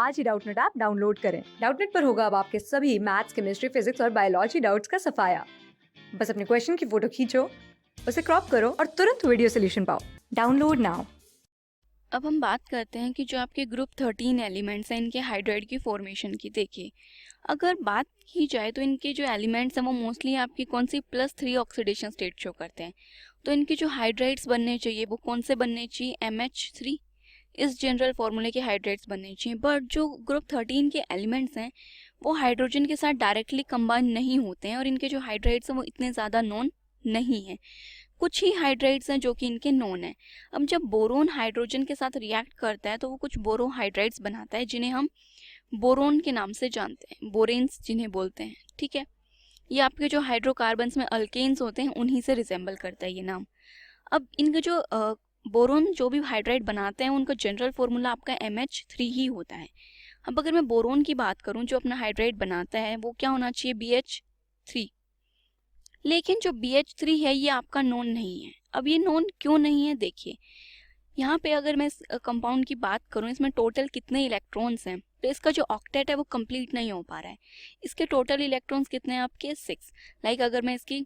आज ही Doubtnut app download करें। Doubtnut पर होगा अब आपके सभी मैथ्स, केमिस्ट्री, फिजिक्स और बायोलॉजी डाउट्स का सफाया। बस अपने क्वेश्चन की फोटो खींचो, उसे क्रॉप करो और तुरंत वीडियो सोल्यूशन पाओ। Download now. अब हम बात करते हैं कि जो आपके ग्रुप 13 एलिमेंट्स हैं इनके हाइड्राइड की फॉर्मेशन की। देखिए, अगर बात की जाए तो इनके जो एलिमेंट्स हैं वो मोस्टली आपकी कौन सी +3 ऑक्सीडेशन स्टेट शो करते हैं। तो इनके जो हाइड्राइड्स बनने चाहिए वो कौन से बनने चाहिए, MH3, इस जनरल फार्मूले के हाइड्राइड्स बनने चाहिए। बट जो ग्रुप 13 के एलिमेंट्स हैं वो हाइड्रोजन के साथ डायरेक्टली कंबाइन नहीं होते हैं और इनके जो हाइड्राइड्स हैं वो इतने ज़्यादा नॉन नहीं हैं। कुछ ही हाइड्राइड्स हैं जो कि इनके नॉन है। अब जब बोरोन हाइड्रोजन के साथ रिएक्ट करता है तो वो कुछ बोरो हाइड्राइड्स बनाता है जिन्हें हम बोरोन के नाम से जानते हैं, बोरेन्स जिन्हें बोलते हैं। ठीक है, ये आपके जो हाइड्रोकार्बन्स में अल्केन्स होते हैं उन्हीं से रिजेंबल करता है ये नाम। अब इनके जो बोरोन जो भी हाइड्राइड बनाते हैं उनका जनरल फॉर्मूला आपका MH3 ही होता है। अब अगर मैं बोरोन की बात करूं जो अपना हाइड्राइड बनाता है वो क्या होना चाहिए, BH3। लेकिन जो BH3 है ये आपका नॉन नहीं है। अब ये नॉन क्यों नहीं है, देखिए यहाँ पे अगर मैं इस कंपाउंड की बात करूँ इसमें टोटल कितने इलेक्ट्रॉन्स हैं तो इसका जो ऑक्टेट है वो कंप्लीट नहीं हो पा रहा है। इसके टोटल इलेक्ट्रॉन्स कितने हैं आपके, 6। लाइक अगर मैं इसकी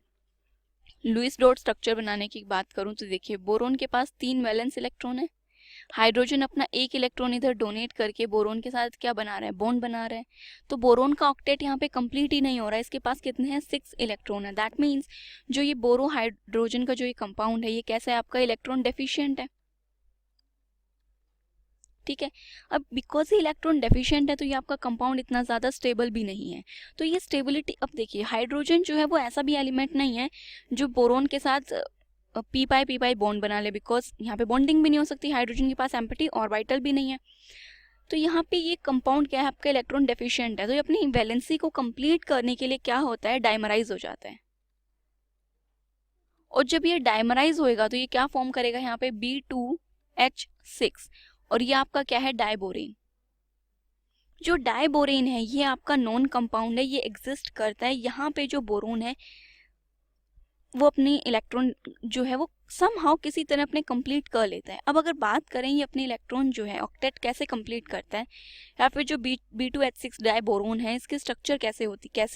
लुईस डॉट स्ट्रक्चर बनाने की बात करूँ तो देखिए बोरोन के पास 3 वैलेंस इलेक्ट्रॉन है। हाइड्रोजन अपना 1 इलेक्ट्रॉन इधर डोनेट करके बोरोन के साथ क्या बना रहा है, बॉन्ड बना रहा है। तो बोरोन का ऑक्टेट यहाँ पे कंप्लीट ही नहीं हो रहा है, इसके पास कितने हैं, 6 इलेक्ट्रॉन है। दैट मीन्स जो ये बोरो हाइड्रोजन का जो ये कंपाउंड है ये कैसा है, आपका इलेक्ट्रॉन डेफिशिएंट है। ठीक है, अब बिकॉज ये इलेक्ट्रॉन डेफिशिएंट है तो ये आपका कंपाउंड इतना ज़्यादा स्टेबल भी नहीं है। तो ये स्टेबिलिटी, अब देखिए हाइड्रोजन जो है वो ऐसा भी एलिमेंट नहीं है जो बोरोन के साथ पी पाई बॉन्ड बना ले, बिकॉज यहाँ पे बॉन्डिंग भी नहीं हो सकती, हाइड्रोजन के पास एम्प्टी ऑर्बिटल भी नहीं है। तो यहाँ पे ये कंपाउंड क्या है, आपका इलेक्ट्रॉन डेफिशिएंट है। तो ये अपनी वैलेंसी को कंप्लीट करने के लिए क्या होता है, डाइमराइज हो जाता है। और जब ये डाइमराइज होएगा तो ये क्या फॉर्म करेगा, यहाँ पे B2H6 और ये आपका क्या है, डाइबोरेन। जो डाइबोरेन है ये आपका नॉन कंपाउंड है, ये एग्जिस्ट करता है। यहाँ पे जो बोरोन है वो अपनी इलेक्ट्रॉन जो है वो समहाउ किसी तरह अपने कंप्लीट कर लेता है। अब अगर बात करें ये अपने इलेक्ट्रॉन जो है ऑक्टेट कैसे कंप्लीट करता है या फिर जो B2H6 डाइबोरोन है इसकी स्ट्रक्चर कैसी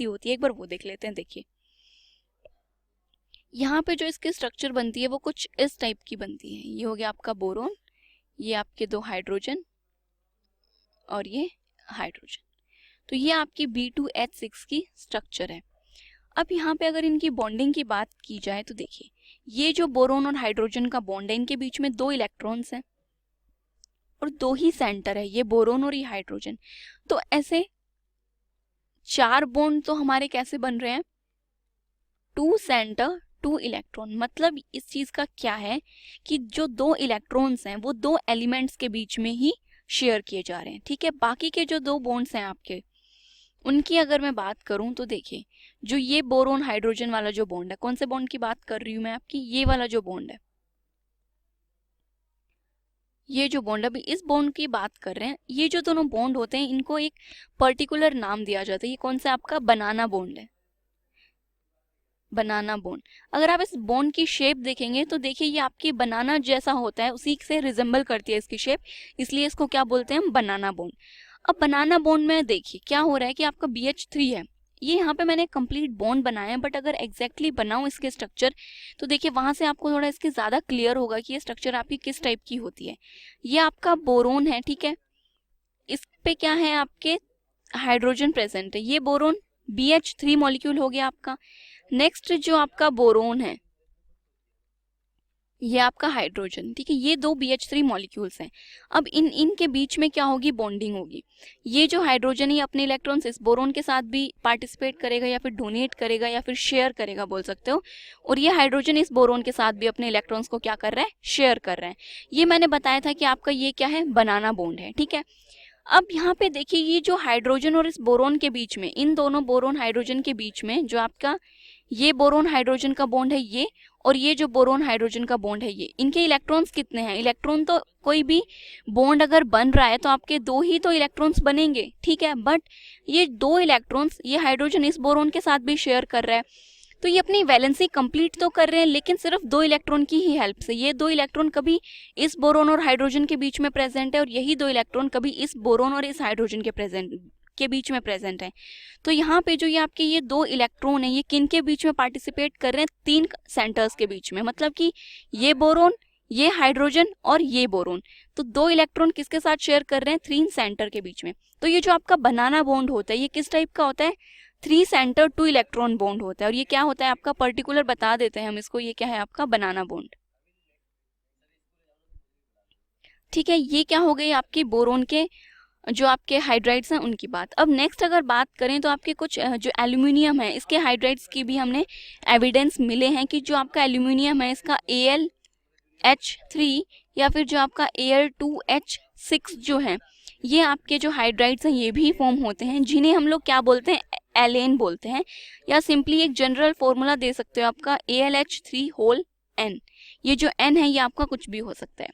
होती है एक बार वो देख लेते हैं। देखिए यहाँ पे जो इसकी स्ट्रक्चर बनती है वो कुछ इस टाइप की बनती है। ये हो गया आपका बोरोन, ये आपके 2 हाइड्रोजन और ये हाइड्रोजन। तो ये आपकी B2H6 की स्ट्रक्चर है। अब यहाँ पे अगर इनकी बॉन्डिंग की बात की जाए तो देखिए ये जो बोरोन और हाइड्रोजन का बॉन्ड है इनके बीच में 2 इलेक्ट्रॉन्स हैं और 2 ही सेंटर है, ये बोरोन और ये हाइड्रोजन। तो ऐसे 4 बॉन्ड तो हमारे कैसे बन रहे हैं, 2 सेंटर 2 इलेक्ट्रॉन। मतलब इस चीज का क्या है कि जो 2 इलेक्ट्रॉन्स हैं वो 2 एलिमेंट्स के बीच में ही शेयर किए जा रहे हैं। ठीक है, बाकी के जो 2 बॉन्ड्स हैं आपके उनकी अगर मैं बात करूं तो देखिए जो ये बोरोन हाइड्रोजन वाला जो बॉन्ड है, कौन से बॉन्ड की बात कर रही हूं मैं आपकी, ये वाला जो बॉन्ड है, ये जो बॉन्ड अभी इस बॉन्ड की बात कर रहे हैं, ये जो दोनों बॉन्ड होते हैं इनको एक पर्टिकुलर नाम दिया जाता है। ये कौन सा आपका बनाना बॉन्ड है, बनाना बॉन्ड। अगर आप इस बॉन्ड की शेप देखेंगे तो देखिए ये आपकी बनाना जैसा होता है, उसी से रिजेंबल करती है इसकी शेप, इसलिए इसको क्या बोलते हैं हम, बनाना बॉन्ड। अब बनाना बॉन्ड में देखिए क्या हो रहा है कि आपका BH3 है, ये यहाँ पे मैंने कंप्लीट बॉन्ड बनाया है। बट अगर एग्जैक्टली बनाऊं इसके स्ट्रक्चर तो देखिए वहां से आपको थोड़ा इसके ज्यादा क्लियर होगा कि ये स्ट्रक्चर आपकी किस टाइप की होती है। ये आपका बोरोन है, ठीक है, इस पे क्या है आपके हाइड्रोजन प्रेजेंट है, ये बोरोन BH3 मॉलिक्यूल हो गया आपका। नेक्स्ट जो आपका बोरोन है ये आपका हाइड्रोजन, ठीक है, ये 2 BH3 मॉलिक्यूल्स हैं। अब इनके बीच में क्या होगी, बॉन्डिंग होगी। ये जो हाइड्रोजन है अपने इलेक्ट्रॉन्स इस बोरोन के साथ भी पार्टिसिपेट करेगा या फिर डोनेट करेगा या फिर शेयर करेगा बोल सकते हो, और ये हाइड्रोजन इस बोरोन के साथ भी अपने इलेक्ट्रॉन्स को क्या कर रहा है, शेयर कर रहा है। ये मैंने बताया था कि आपका ये क्या है, बनाना बॉन्ड है। ठीक है, अब यहाँ पे देखिए ये जो हाइड्रोजन और इस बोरोन के बीच में, इन दोनों बोरोन हाइड्रोजन के बीच में जो आपका ये बोरोन हाइड्रोजन का बॉन्ड है ये, और ये जो बोरोन हाइड्रोजन का बॉन्ड है ये, इनके इलेक्ट्रॉन्स कितने हैं, इलेक्ट्रॉन तो कोई भी बॉन्ड अगर बन रहा है तो आपके 2 ही तो इलेक्ट्रॉन्स बनेंगे। ठीक है, बट ये 2 इलेक्ट्रॉन्स ये हाइड्रोजन इस बोरोन के साथ भी शेयर कर रहा है। तो ये अपनी वैलेंसी कंप्लीट तो कर रहे हैं, लेकिन सिर्फ 2 इलेक्ट्रॉन की ही हेल्प से। ये 2 इलेक्ट्रॉन कभी इस बोरोन और हाइड्रोजन के बीच में प्रेजेंट है, और यही 2 इलेक्ट्रॉन कभी इस बोरोन और इस हाइड्रोजन के बीच में प्रेजेंट है। तो यहाँ पे जो ये आपके ये 2 इलेक्ट्रॉन है, ये किन के बीच में पार्टिसिपेट कर रहे हैं? 3 सेंटर्स के बीच में, मतलब कि ये बोरोन, ये हाइड्रोजन और ये बोरोन। तो 2 इलेक्ट्रॉन किसके साथ शेयर कर रहे हैं? 3 सेंटर के बीच में। तो ये जो आपका बनाना बॉन्ड होता है, ये किस टाइप का होता है? 3 सेंटर 2 इलेक्ट्रॉन बॉन्ड होता है। और ये क्या होता है आपका? पर्टिकुलर बता देते हैं हम इसको, ये क्या है आपका? बनाना बॉन्ड। ठीक है, ये क्या हो गई आपकी बोरोन के जो आपके हाइड्राइड्स हैं उनकी बात। अब नेक्स्ट अगर बात करें तो आपके कुछ जो एल्यूमिनियम है, इसके हाइड्राइड्स की भी हमने एविडेंस मिले हैं कि जो आपका एल्यूमिनियम है, इसका AlH3 या फिर जो आपका Al2H6 जो है, ये आपके जो हाइड्राइड्स हैं ये भी फॉर्म होते हैं, जिन्हें हम लोग क्या बोलते हैं? एलेन बोलते हैं, या सिंपली एक जनरल फॉर्मूला दे सकते हो आपका AlH3 ये जो N है ये आपका कुछ भी हो सकता है।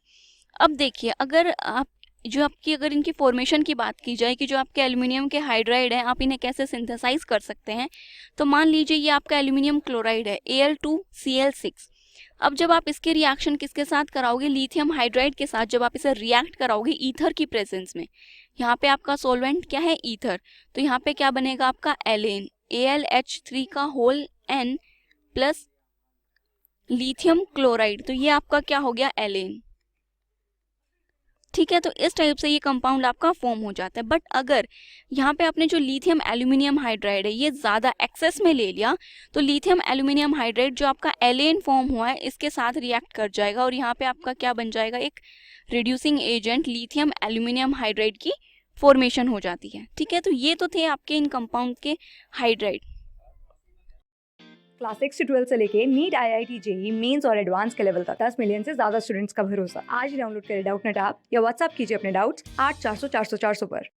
अब देखिए, अगर आप जो आपकी अगर इनकी फॉर्मेशन की बात की जाए कि जो आपके एल्यूमिनियम के हाइड्राइड हैं, आप इन्हें कैसे सिंथेसाइज कर सकते हैं, तो मान लीजिए ये आपका एल्यूमिनियम क्लोराइड है, Al2Cl6। अब जब आप इसके रिएक्शन किसके साथ कराओगे? लिथियम हाइड्राइड के साथ। जब आप इसे रिएक्ट कराओगे ईथर की प्रेजेंस में, यहाँ पे आपका सॉल्वेंट क्या है? ईथर। तो यहाँ पे क्या बनेगा आपका? Allen, AlH3 plus lithium chloride, तो ये आपका क्या हो गया? एलेन। ठीक है, तो इस टाइप से ये कंपाउंड आपका फॉर्म हो जाता है। बट अगर यहाँ पे आपने जो लिथियम एल्यूमिनियम हाइड्राइड है ये ज़्यादा एक्सेस में ले लिया, तो लिथियम एल्यूमिनियम हाइड्राइड जो आपका एलेन फॉर्म हुआ है इसके साथ रिएक्ट कर जाएगा, और यहाँ पे आपका क्या बन जाएगा? एक reducing agent lithium aluminium hydride की फॉर्मेशन हो जाती है। ठीक है, तो ये तो थे आपके इन कंपाउंड के हाइड्राइड। क्लास 6 से 12 से लेके नीट, IIT, JEE मेंस और एडवांस के लेवल तक 10 मिलियन से ज्यादा स्टूडेंट्स का भरोसा। आज ही डाउनलोड करें डाउटनेट ऐप या व्हाट्सएप कीजिए अपने डाउट्स 8400 400 400 पर।